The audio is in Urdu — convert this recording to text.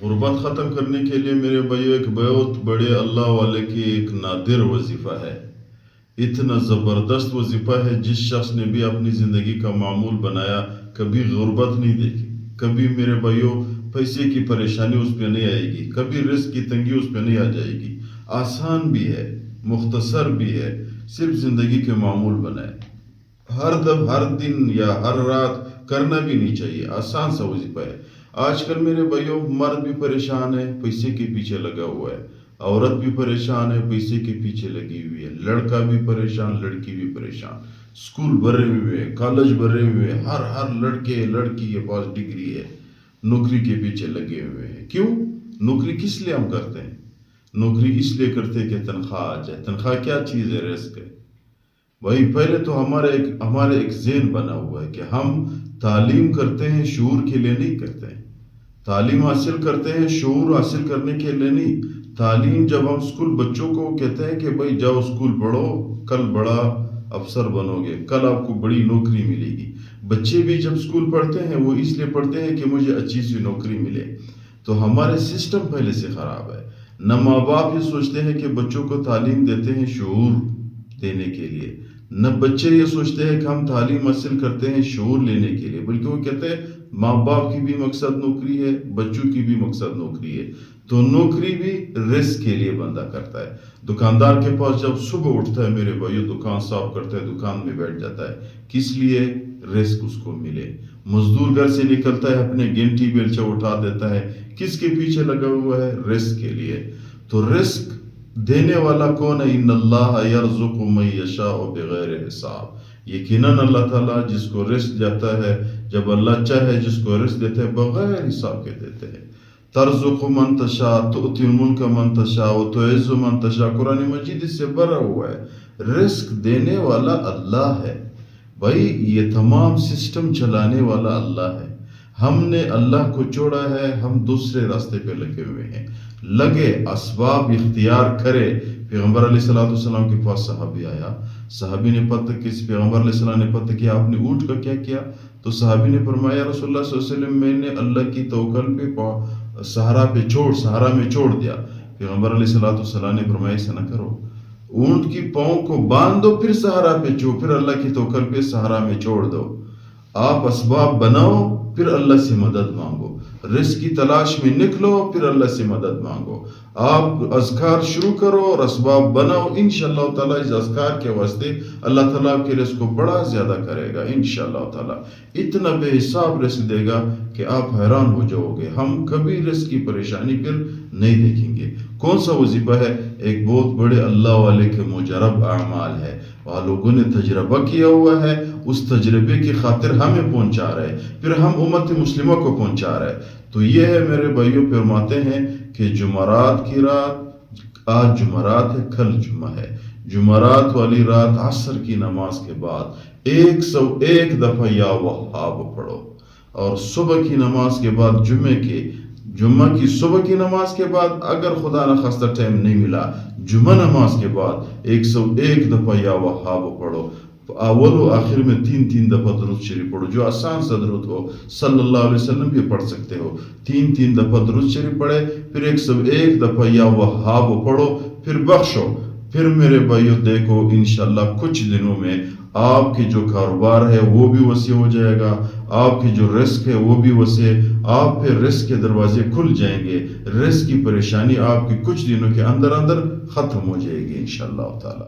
غربت ختم کرنے کے لیے میرے بھائیو ایک بہت بڑے اللہ والے کی ایک نادر وظیفہ ہے، اتنا زبردست وظیفہ ہے جس شخص نے بھی اپنی زندگی کا معمول بنایا کبھی غربت نہیں دیکھی، کبھی میرے بھائیو پیسے کی پریشانی اس پہ نہیں آئے گی، کبھی رزق کی تنگی اس پہ نہیں آ جائے گی۔ آسان بھی ہے، مختصر بھی ہے، صرف زندگی کے معمول بنائے، ہر دن یا ہر رات کرنا بھی نہیں چاہیے، آسان سا وظیفہ ہے۔ آج کل میرے بھائیوں مرد بھی پریشان ہے، پیسے کے پیچھے لگا ہوا ہے، عورت بھی پریشان ہے، پیسے کے پیچھے لگی ہوئی ہے، لڑکا بھی پریشان، لڑکی بھی پریشان، اسکول بھرے ہوئے ہیں، کالج بھرے ہوئے ہیں، ہر لڑکے لڑکی کے پاس ڈگری ہے، نوکری کے پیچھے لگے ہوئے ہیں۔ کیوں؟ نوکری کس لیے ہم کرتے ہیں؟ نوکری اس لیے کرتے ہیں کہ تنخواہ آ جائے۔ تنخواہ کیا چیز ہے؟ رزق ہے بھائی۔ پہلے تو ہمارے ایک ذہن بنا ہوا ہے کہ ہم تعلیم کرتے ہیں شعور کے لیے نہیں کرتے ہیں، تعلیم حاصل کرتے ہیں شعور حاصل کرنے کے لیے نہیں۔ تعلیم جب ہم اسکول بچوں کو کہتے ہیں کہ بھائی جاؤ اسکول پڑھو، کل بڑا افسر بنو گے، کل آپ کو بڑی نوکری ملے گی۔ بچے بھی جب اسکول پڑھتے ہیں وہ اس لیے پڑھتے ہیں کہ مجھے اچھی سی نوکری ملے۔ تو ہمارے سسٹم پہلے سے خراب ہے۔ نہ ماں باپ یہ سوچتے ہیں کہ بچوں کو تعلیم دیتے ہیں شعور دینے کے لیے، نہ بچے یہ سوچتے ہیں کہ ہم تعلیم حاصل کرتے ہیں شعور لینے کے لیے، بلکہ وہ کہتے ہیں ماں باپ کی بھی مقصد نوکری ہے، بچوں کی بھی مقصد نوکری ہے۔ تو نوکری بھی رزق کے لیے بندہ کرتا ہے۔ دکاندار کے پاس جب صبح اٹھتا ہے میرے بھائیو، دکان صاف کرتا ہے، دکان میں بیٹھ جاتا ہے، کس لیے؟ رزق اس کو ملے۔ مزدور گھر سے نکلتا ہے، اپنے گھنٹی بیلچہ اٹھا دیتا ہے، کس کے پیچھے لگا ہوا ہے؟ رزق کے لیے۔ تو رزق دینے والا کون ہے؟ ان اللہ یرزق من یشاء بغیر حساب۔ یقیناً اللہ تعالیٰ جس کو رزق دیتا ہے، جب اللہ چاہے جس کو رزق دیتے ہیں بغیر حساب کے دیتے ہیں۔ ترزق من تشاء تؤتی الملک من تشاء وتعز من تشاء، قرآن مجید اس سے بھرا ہوا ہے۔ رزق دینے والا اللہ ہے بھائی، یہ تمام سسٹم چلانے والا اللہ ہے۔ ہم نے اللہ کو چھوڑا ہے، ہم دوسرے راستے پہ لگے ہوئے ہیں۔ لگے، اسباب اختیار کرے۔ پیغمبر علیہ السلام کے پاس صحابی آیا، صحابی نے پتہ کس پیغمبر علیہ السلام نے پتہ کیا آپ نے اونٹ کا کیا کیا؟ تو صحابی نے فرمایا رسول اللہ صلی اللہ علیہ وسلم میں نے اللہ کی توکل پہ صحرا میں چھوڑ دیا۔ پیغمبر علیہ السلام نے فرمایا ایسا نہ کرو، اونٹ کی پاؤں کو باندھ دو، پھر صحرا پہ پھر اللہ کی توکل پہ صحرا میں چھوڑ دو۔ آپ اسباب بناؤ، پھر اللہ سے مدد مانگو، رزق کی تلاش میں نکلو، پھر اللہ سے مدد مانگو۔ آپ اذکار شروع کرو اور اسباب بناؤ، انشاءاللہ تعالیٰ اس اذکار کے واسطے اللہ تعالیٰ آپ کے رزق کو بڑا زیادہ کرے گا انشاءاللہ تعالیٰ۔ اتنا بے حساب رزق دے گا کہ آپ حیران ہو جاؤ گے۔ ہم کبھی رزق کی پریشانی پھر نہیں دیکھیں گے۔ کون سا وظیفہ ہے؟ ایک بہت بڑے اللہ والے کے مجرب اعمال ہے، وہاں لوگوں نے تجربہ کیا ہوا ہے، اس تجربے کی خاطر ہمیں پہنچا رہے، پھر ہم امت مسلمہ کو پہنچا رہے۔ تو یہ ہے میرے بھائیوں، فرماتے ہیں کہ جمعرات کی رات، آج جمعرات ہے، کل جمعہ ہے، جمعرات والی رات عصر کی نماز کے بعد 101 دفعہ یا وہاب پڑھو، اور صبح کی نماز کے بعد جمعہ کی صبح کی نماز کے بعد اگر خدا نخواستہ ٹائم نہیں ملا، جمعہ نماز کے بعد 101 دفعہ یا وہاب پڑھو۔ اول و آخر میں 3 دفعہ درود شریف پڑھو، جو آسان سا درود ہو، صلی اللہ علیہ وسلم بھی پڑھ سکتے ہو۔ 3 دفعہ درود شریف پڑھے، پھر 101 دفعہ یا وہاب پڑھو، پھر بخشو۔ پھر میرے بھائیو دیکھو انشاءاللہ کچھ دنوں میں آپ کے جو کاروبار ہے وہ بھی وسیع ہو جائے گا، آپ کے جو رزق ہے وہ بھی وسیع، آپ پہ رزق کے دروازے کھل جائیں گے، رزق کی پریشانی آپ کے کچھ دنوں کے اندر ختم ہو جائے گی انشاءاللہ تعالی۔